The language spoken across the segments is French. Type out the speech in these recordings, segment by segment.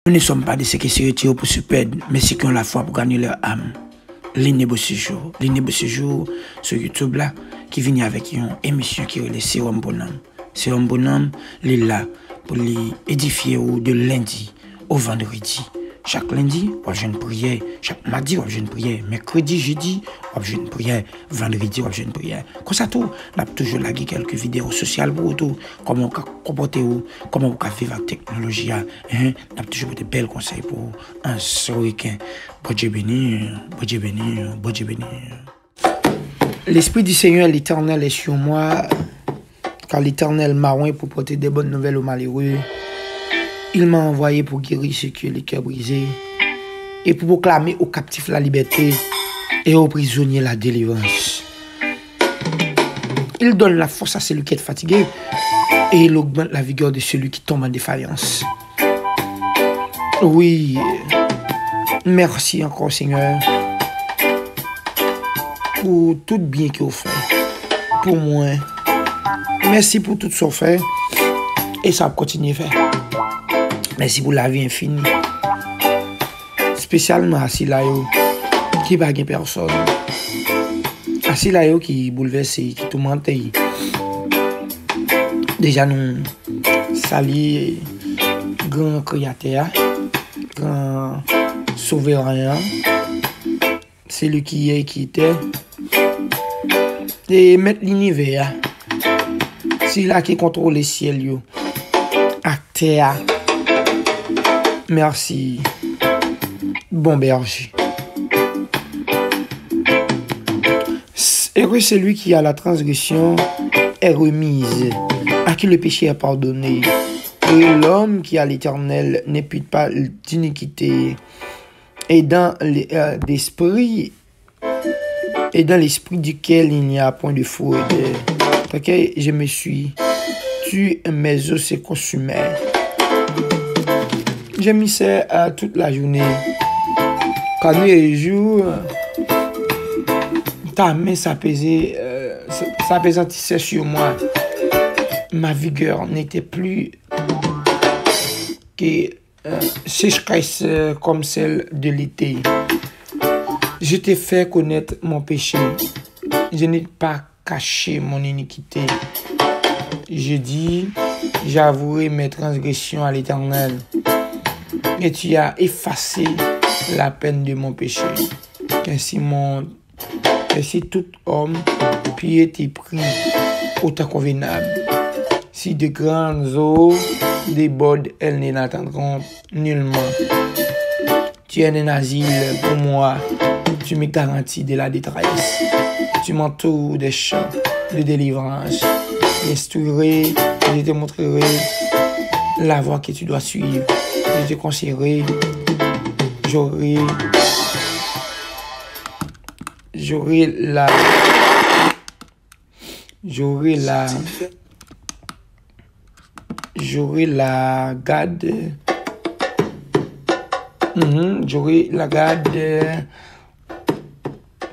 Nous ne sommes pas de ceux qui se retirent pour se perdre, mais ceux qui ont la foi pour gagner leur âme. L'inébo séjour. L'inébo séjour sur YouTube là, qui vient avec une émission qui est le Sérum Bonhomme. Sérum Bonhomme, il est là pour les édifier de lundi au vendredi. Chaque lundi, on a une prière. Chaque mardi, on a une prière. Mercredi, jeudi, on a une prière. Vendredi, on a une prière. Comme ça, tout, on a toujours lagué quelques vidéos sociales pour tout. Comment on peut comporter, comment on peut vivre avec la technologie. On a toujours des belles conseils pour un seul week-end. Bon Dieu béni, bon Dieu béni, bon Dieu béni. L'Esprit du Seigneur, l'Éternel, est sur moi. Car l'Éternel m'a oint pour porter des bonnes nouvelles aux malheureux. Il m'a envoyé pour guérir ceux qui ont les cœurs brisés et pour proclamer aux captifs la liberté et aux prisonniers la délivrance. Il donne la force à celui qui est fatigué et il augmente la vigueur de celui qui tombe en défaillance. Oui, merci encore Seigneur pour tout bien que vous faites pour moi. Merci pour tout ce que vous faites et ça va continuer à faire. Merci pour la vie infinie. Spécialement à Silayo, qui n'a pas personne. À Silayo qui bouleverse, qui tourmente. Déjà, nous saluons grand créateur, grand souverain. C'est lui qui est, qui était. Et mettre l'univers. C'est là qui contrôle les ciels. À terre. Merci, bon berger. Heureux celui qui a la transgression est remise, à qui le péché est pardonné. Et l'homme qui a l'Éternel n'épute pas d'iniquité. Et dans l'esprit, duquel il n'y a point de fraude. Parce que je me suis tué, mes os se consumaient. J'ai mis ça toute la journée. Quand nuit et jour, ta main s'apaisantissait sur moi. Ma vigueur n'était plus que sécheresse comme celle de l'été. Je t'ai fait connaître mon péché. Je n'ai pas caché mon iniquité. Je dis, j'avouerai mes transgressions à l'Éternel. Et tu as effacé la peine de mon péché. Ainsi tout homme puis été pris au temps convenable. Si de grandes eaux débordent, elles n'attendront nullement. Tu es un asile pour moi. Tu me garantis de la détresse. Tu m'entoures des champs de délivrance. J'instruirai, je te montrerai la voie que tu dois suivre. Je te conseillerai, j'aurai la garde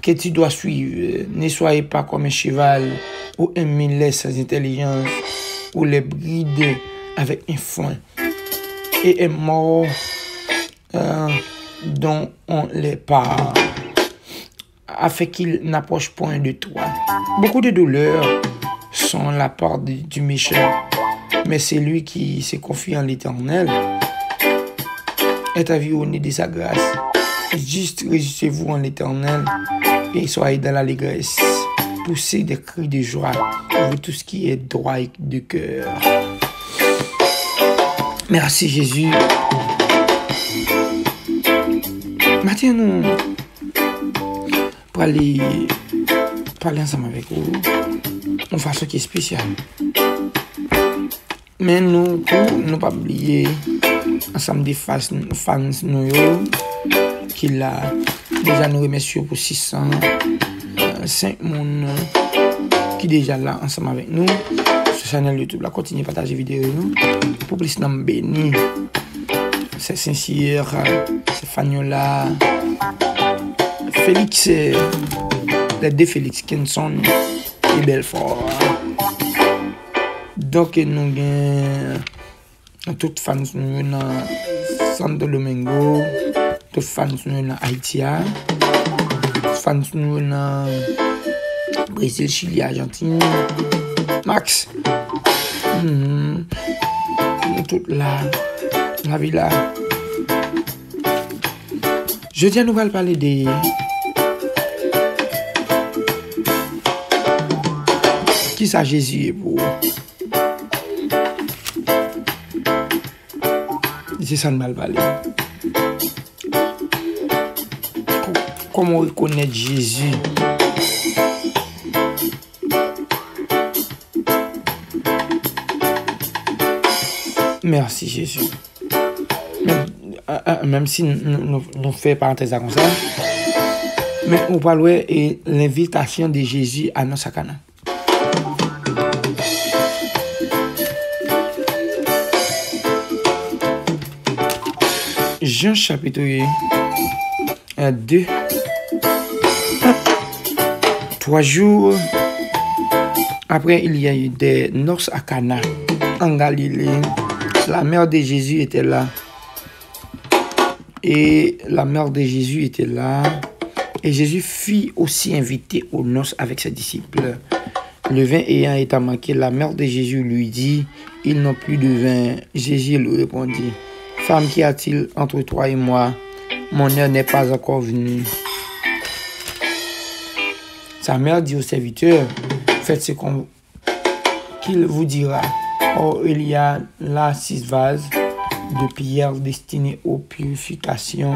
que tu dois suivre. Ne soyez pas comme un cheval ou un mulet sans intelligence ou les bride avec un foin et est mort dont on les parle, afin qu'il n'approche point de toi. Beaucoup de douleurs sont la part du méchant, mais c'est lui qui se confie en l'Éternel est avironné de sa grâce. Juste réjouissez-vous en l'Éternel et soyez dans l'allégresse. Poussez des cris de joie pour tout ce qui est droit et de cœur. Merci Jésus. Maintenant, nous pour aller parler ensemble avec vous, on fait ce qui est spécial. Mais nous, pour ne pas oublier, ensemble des fans nous, qui l'a déjà nous remercie pour 605 personnes qui déjà là ensemble avec nous. Sur chaîne YouTube, là, continuez à partager vidéo nous pour plus nous bénir. C'est sincère, c'est Fagnola, Félix, les deux Félix Kenson et Belfort. Donc nous avons toutes fans nous Santo Domingo, tout fans nous dans Haïti, fans nous dans Brésil, Chili, Argentine, Max, nous tout là, la vie là. Je tiens nous allons parler de qui ça Jésus est pour. C'est ça nous allons parler. Comment reconnaître Jésus? Merci Jésus. Même si nous faisons parenthèse comme ça, mais on parle de l'invitation de Jésus à nos sakana. Jean chapitre 2. 3 jours après, il y a eu des noces à Cana, en Galilée. La mère de Jésus était là. Et la mère de Jésus était là. Et Jésus fut aussi invité aux noces avec ses disciples. Le vin ayant été manqué, la mère de Jésus lui dit, « Ils n'ont plus de vin. » Jésus lui répondit, « Femme, qu'y a-t-il entre toi et moi? Mon heure n'est pas encore venue. » Sa mère dit au serviteur, « Faites ce qu'il vous dira. » Or, il y a là 6 vases de pierre destinés aux purifications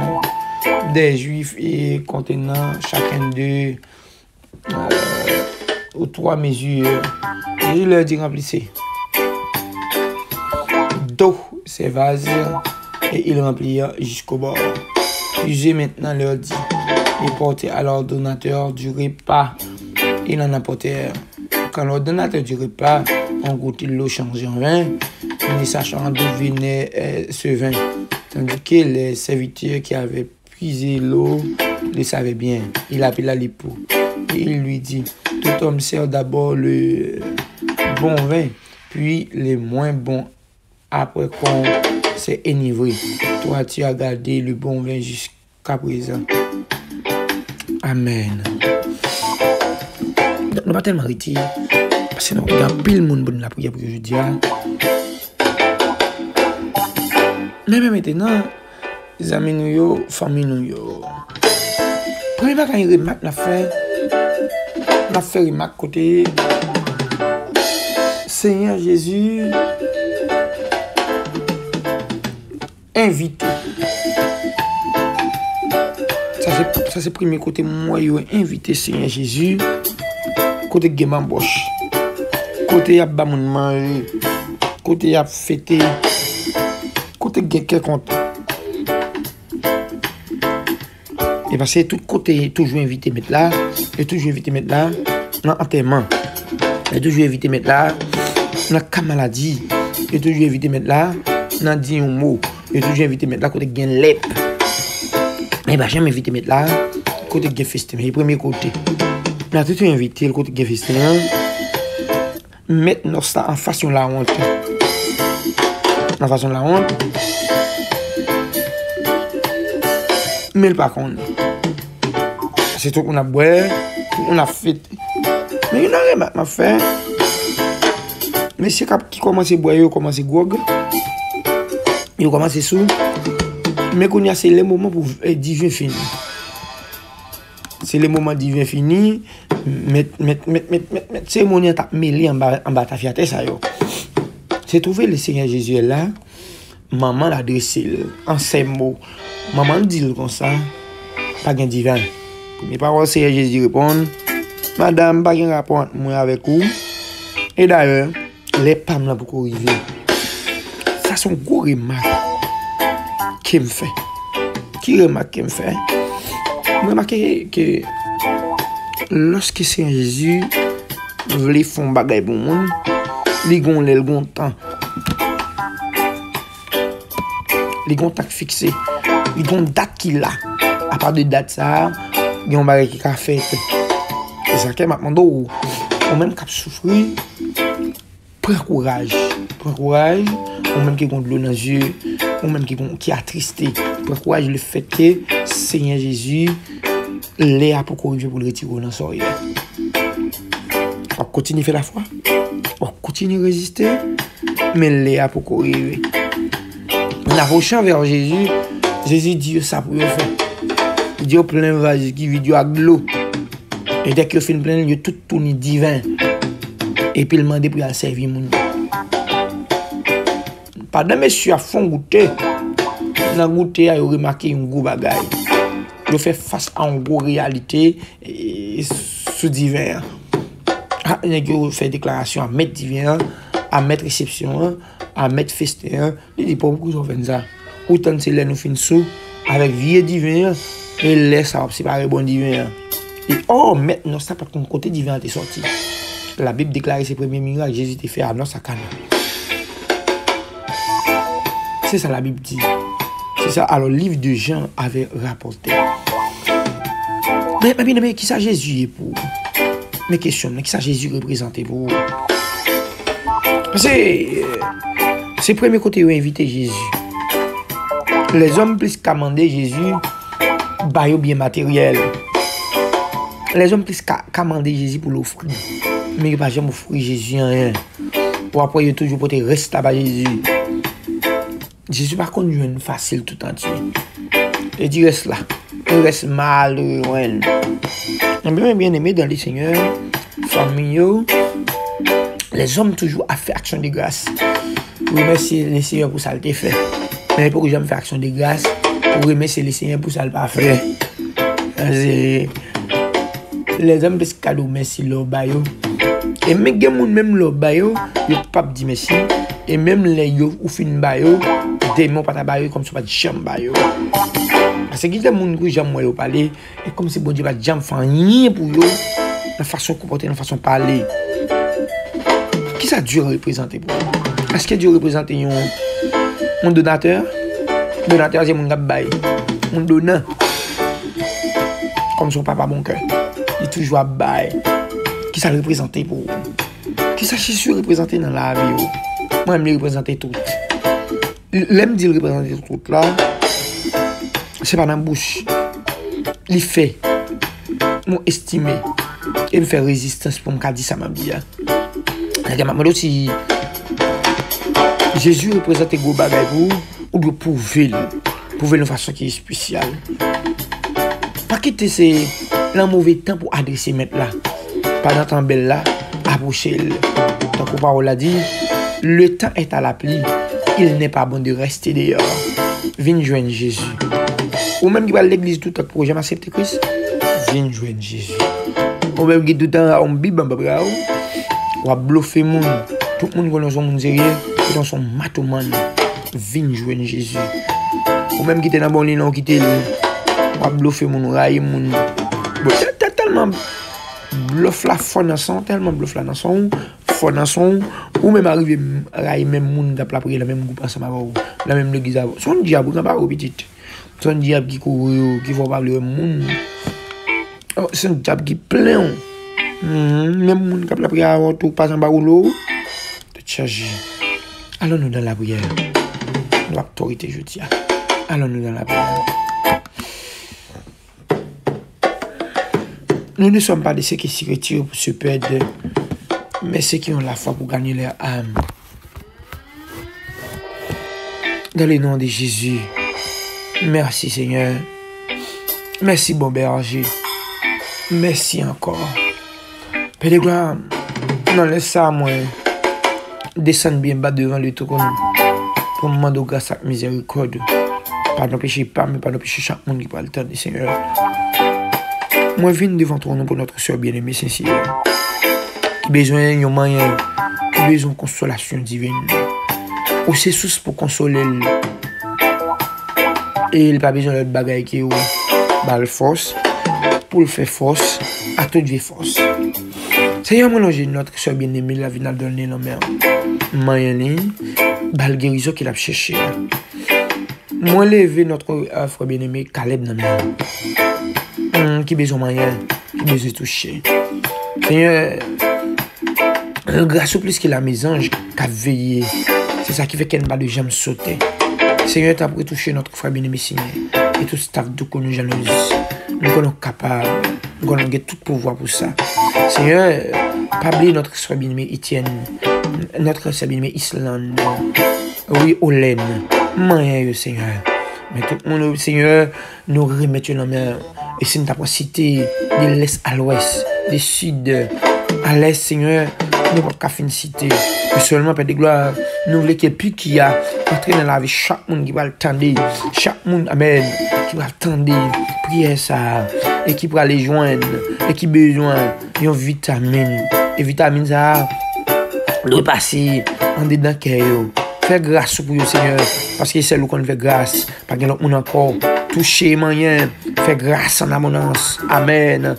des Juifs et contenant chacun d'eux aux 3 mesures. Et il leur dit, remplissez d'eau ces vases, et ils remplirent jusqu'au bord. Puis maintenant leur dit, et portez à l'ordonnateur du repas. Il en apportèrent. Quand l'ordonnateur du repas on goûté l'eau changée en vin, ne sachant d'où venait ce vin, tandis que les serviteurs qui avaient puisé l'eau le savaient bien. Il appela l'époux et il lui dit, tout homme sert d'abord le bon vin, puis les moins bons après qu'on s'est enivré. Toi, tu as gardé le bon vin jusqu'à présent. Amen. Nous pas tellement retirer. Parce que nous avons pile monde pour la prière pour aujourd'hui. Mais maintenant, les amis nous, famille nous. Premier pas quand il remarque la fait remarque côté Seigneur Jésus invité. Ça c'est le premier côté moi invité Seigneur Jésus côté Geman Bosch. Côté y a ba moun manger, côté y a fêté, côté quelqu'un content. Et parce que tout côté toujours invité mettre là, et toujours invité mettre là dans enterrement. Et toujours invité mettre là dans cas maladie, et toujours invité mettre là dans dire un mot, et toujours invité mettre là côté gain lep. Mais bah jamais invité mettre là côté gain festin, le premier côté. Là tout invité le côté gain festin. Mettre ça en façon la honte. En façon la honte. Mais par contre, c'est tout qu'on a boire, on a fait. Mais il n'a rien à faire. Mais c'est qui commence à boire, il commence à gog. Il commence à sous. Mais qu'on y a c'est le moment pour divin fini. C'est le moment divin fini. C'est mon état mêlé en bas ta fiaté ça yo. C'est trouvé le Seigneur Jésus là. Maman l'a dressé en ces mots. Maman dit comme ça. Pas gain divin. Mes parents Seigneur Jésus répond. Madame pas gain rapport moi avec vous. Et d'ailleurs, les femmes là beaucoup arriver. Ça sont gros remarques qui me fait. Qui remarque qui me fait. Moi remarqué que lorsque Seigneur Jésus voulait faire un bagay pour monde, il gon le gon temps. Il gon temps fixé. Il gon date qu'il a. À part de date ça, il y a un bagay qui a fait. C'est ça que m'a demandé ou même qui a souffert, prends courage. Prends courage, ou même qui gon de l'eau dans les yeux, ou même qui attristé. Pourquoi le fait que Seigneur Jésus l'est pour corriger pour le retirer dans son soirée. On continue à faire la foi, on continue à résister, mais l'est pour corriger. On approchant vers Jésus, Jésus dit ça pour le faire. Il dit plein vase qui vit avec de l'eau. Et dès qu'il fait plein, il tout tourne divin. Et puis il demande pour servir mon. Pendant monsieur a fond goûter, dans goûter il a remarqué un gros bagage. Il fait face à une grosse réalité sous divin. Il a fait déclaration à mettre divin, à mettre réception, à mettre festin. Il dit pas beaucoup de ça. Autant c'est là nous fin sous avec vieux divin et laisse ça séparer bon divin. Et oh maintenant ça par contre côté divin est sorti. La Bible déclare ses premiers miracles, Jésus t'a fait annonce à Cana. C'est ça la Bible dit. C'est ça. Alors, le livre de Jean avait rapporté. Mais qui ça Jésus est pour? Mes questions, qui ça Jésus représente pour? C'est le premier côté où invité Jésus. Les hommes plus qu'à demander Jésus, bah bien matériel. Les hommes plus qu'à demander Jésus pour l'offrir. Mais il ne va jamais offrir Jésus rien. Pour après, il toujours pour te rester là-bas Jésus. Jésus par contre une facile tout entier. Et il reste là. Il reste mal. Bien aimé dans les seigneurs, famille, les hommes toujours à faire action de grâce. Pour remercier les seigneurs pour ça le fait. Mais pour que j'aime faire action de grâce, pour remercier les seigneurs pour ça le pas fait. Les hommes de ce cadeau merci leur bayo. Et même leur bayo, ils ne peuvent pas dire merci. Et même les yo ou fin bayo, démon pas ta bayo comme ça pas de jambe bayo. Parce que il y a des gens qui j'aime moi parler et comme si bon Dieu pas jambe faire rien pour yo, la façon de comporter, la façon de parler. Qui ça Dieu représenter pour? Est-ce que Dieu représente un donateur? Donateur c'est mon gars bail. Mon donnant. Comme son papa bon cœur. Il est toujours à bail. Qui ça représenter pour? Qui ça Jésus représenter dans la vie? Moi, je me représenter tout. L'aime dit représenter tout là, c'est pas dans la bouche. Il fait, moi estimé, et me faire résistance pour me dire ça m'a dit. Mais aussi, Jésus représente gros bagay pour ou prouver de façon qui est spéciale. Pas quitter c'est un mauvais temps pour adresser mettre là. Pendant temps belle là, approcher. Donc, la parole a dit. Le temps est à l'appli. Il n'est pas bon de rester dehors. Viens joindre Jésus. Ou même qui va à l'église tout le temps pour jamais accepter Christ. Viens joindre Jésus. Ou même qui tout le temps en Bible, ou à bluffer moun. Tout le monde connaît son monde sérieux. Dans son matoman. Viens joindre Jésus. Ou même qui est dans bon lit, non quitter lui. Ou à bluffer moun, railler moun. T'as tellement bluff la foi dans son, tellement bluff la dans son. Dans son ou même arriver à même monde d'après la prière, la même groupe ensemble la même l'église avant son diable quand pas petit son diable qui court qui va parler au monde c'est un diable qui plein même monde qui la prière avant tout pas en bas l'eau de charger allons nous dans la prière l'autorité je dis allons nous dans la prière. Nous ne sommes pas de ceux qui se retirent pour se perdre, mais ceux qui ont la foi pour gagner leur âme. Dans le nom de Jésus, merci Seigneur. Merci bon berger. Merci encore. Père de gloire, non laisse ça moi. Descendre bien bas devant le trône pour me demander grâce à miséricorde. Pardon péché pas, mais pardon péché chaque monde qui parle le temps du Seigneur. Moi, je viens devant ton nom pour notre soeur bien-aimée sincère. Qui besoin de moyen, qui besoin de consolation divine. Ou c'est source pour consoler. Et il n'a pas besoin de bagaille qui est la force. Pour le faire force, à toute vie force. Seigneur, moi, j'ai notre soeur bien-aimée, la vie n'a donné la mère. Moyen, bal guérison qu'il a cherché. Moi, lever notre frère bien-aimé, Caleb dans la qui besoin moyen, qui besoin toucher. Seigneur, grâce au plus que la mésange qui a veillé, c'est ça qui fait qu'elle ne va de jamais sauter. Seigneur, tu as retouché notre frère bien-aimé, Seigneur. Et tout staff de nous, nous sommes capables, nous avons tout pouvoir pour ça. Seigneur, pas oublier notre frère bien-aimé, Etienne, notre frère bien-aimé, Islande, oui, Olène, moyen, Seigneur. Mais tout le monde, Seigneur, nous remettons dans la main. Et c'est notre cité de l'est à l'ouest, du sud à l'est, Seigneur, nous ne pouvons pas faire une cité. Mais seulement, Père de gloire, nous voulons qu'il y ait plus qui a entré dans la vie, chaque monde qui va attendre, chaque monde, amen, qui va attendre, prier ça, et qui va les joindre, et qui a besoin d'une vitamine. Et vitamine, ça, doit passer en dedans qu'elle. Fais grâce pour vous, Seigneur, parce que c'est là qu'on fait grâce, parce que l'autre monde encore touché, moyen, fais grâce en abondance. Amen.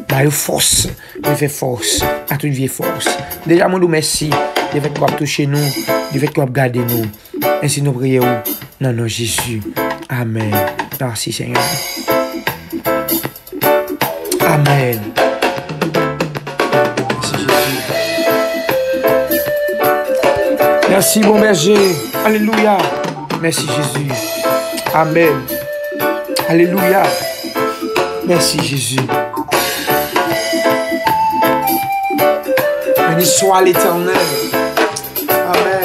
Bah, force, il fait force, à toute vie force. Déjà, moi, nous merci, de fait qu'on va toucher nous, de fait qu'on va garder nous. Ainsi, nous prions, non, non, Jésus. Amen. Merci, Seigneur. Amen. Merci, Jésus. Merci, bon berger. Alléluia. Merci, Jésus. Amen. Alléluia. Merci, Jésus. Béni soit l'Éternel. Amen.